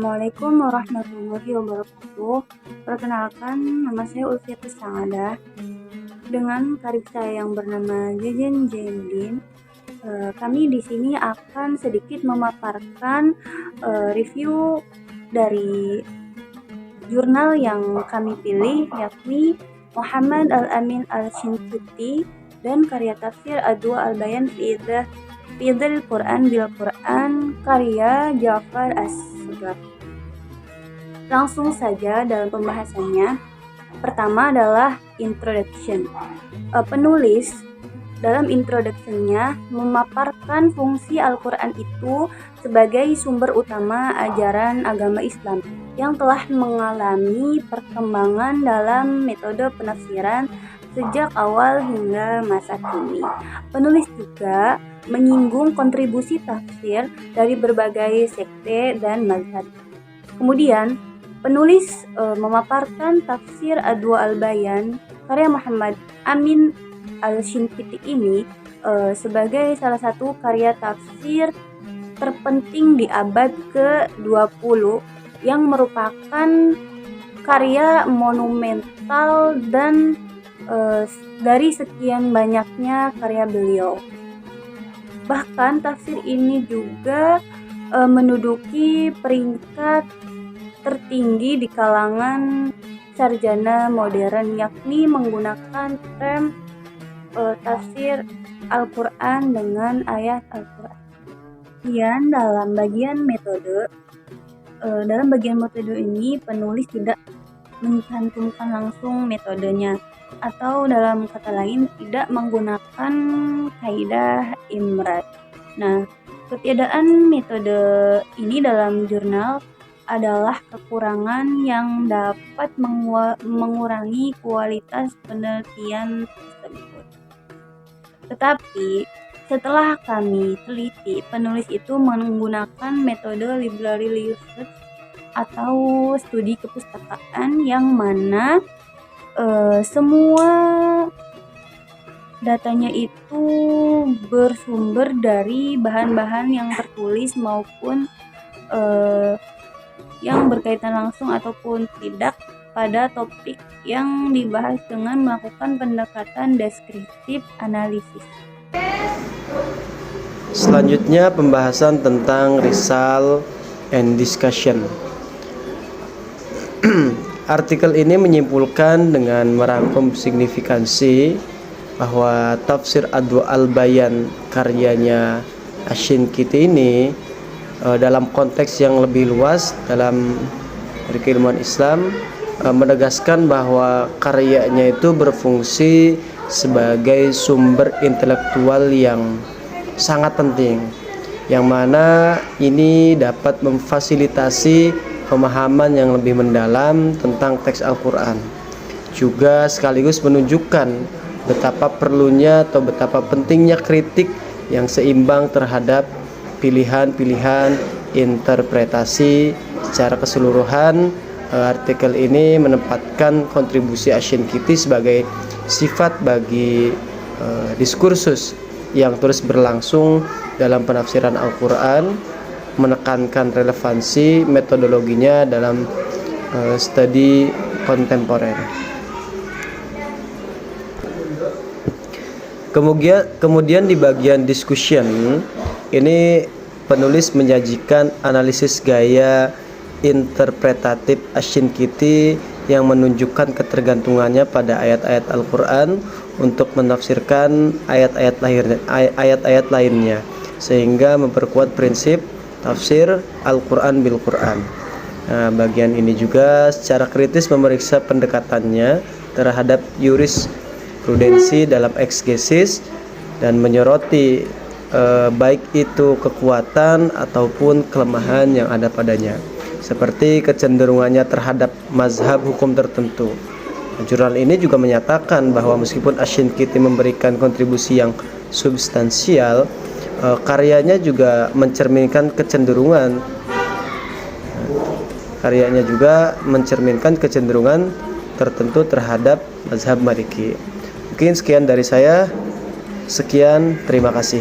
Assalamualaikum warahmatullahi wabarakatuh. Perkenalkan, nama saya Ulfiatus Sangada. Dengan karib saya yang bernama Jejen Jainuddin, kami di sini akan sedikit memaparkan review dari jurnal yang kami pilih, yakni Muhammad Al-Amin Al-Shinqiti dan karya tafsir Adwa Al-Bayan fi Idhil Quran bil Quran karya Ja'far As-Sagaf. Langsung saja dalam pembahasannya. Pertama adalah introduction. Penulis dalam introduction-nya memaparkan fungsi Al-Quran itu sebagai sumber utama ajaran agama Islam yang telah mengalami perkembangan dalam metode penafsiran sejak awal hingga masa kini. Penulis juga menyinggung kontribusi tafsir dari berbagai sekte dan mazhab. Kemudian, penulis memaparkan tafsir Adwa Al-Bayan karya Muhammad Amin Al-Shinqiti ini sebagai salah satu karya tafsir terpenting di abad ke-20 yang merupakan karya monumental dan dari sekian banyaknya karya beliau. Bahkan tafsir ini juga menduduki peringkat tertinggi di kalangan sarjana modern, yakni menggunakan term tafsir Al-Quran dengan ayat Al-Quran. Kemudian dalam bagian metode ini penulis tidak mencantumkan langsung metodenya, atau dalam kata lain tidak menggunakan kaidah imrad. Nah, ketiadaan metode ini dalam jurnal adalah kekurangan yang dapat mengurangi kualitas penelitian tersebut. Tetapi setelah kami teliti, penulis itu menggunakan metode library research atau studi kepustakaan yang mana semua datanya itu bersumber dari bahan-bahan yang tertulis maupun yang berkaitan langsung ataupun tidak pada topik yang dibahas dengan melakukan pendekatan deskriptif analisis. Selanjutnya pembahasan tentang result and discussion. Artikel ini menyimpulkan dengan merangkum signifikansi bahwa tafsir Adwa Al-Bayan karyanya Asy-Shinqiti ini dalam konteks yang lebih luas dalam keilmuan Islam menegaskan bahwa karyanya itu berfungsi sebagai sumber intelektual yang sangat penting, yang mana ini dapat memfasilitasi pemahaman yang lebih mendalam tentang teks Al-Quran, juga sekaligus menunjukkan betapa perlunya atau betapa pentingnya kritik yang seimbang terhadap pilihan-pilihan interpretasi. Secara keseluruhan, artikel ini menempatkan kontribusi Asy-Shinqiti sebagai sifat bagi diskursus yang terus berlangsung dalam penafsiran Al-Quran, menekankan relevansi metodologinya dalam studi kontemporer. Kemudian di bagian discussion ini penulis menyajikan analisis gaya interpretatif Asy-Shinqiti yang menunjukkan ketergantungannya pada ayat-ayat Al-Quran untuk menafsirkan ayat-ayat lainnya, sehingga memperkuat prinsip tafsir Al-Quran bil Quran. Nah, bagian ini juga secara kritis memeriksa pendekatannya terhadap jurisprudensi dalam eksegesis dan menyoroti baik itu kekuatan ataupun kelemahan yang ada padanya, seperti kecenderungannya terhadap mazhab hukum tertentu. Jurnal ini juga menyatakan bahwa meskipun Asy-Shinqiti memberikan kontribusi yang substansial, karyanya juga mencerminkan kecenderungan tertentu terhadap mazhab Maliki. Mungkin sekian dari saya. Sekian, terima kasih.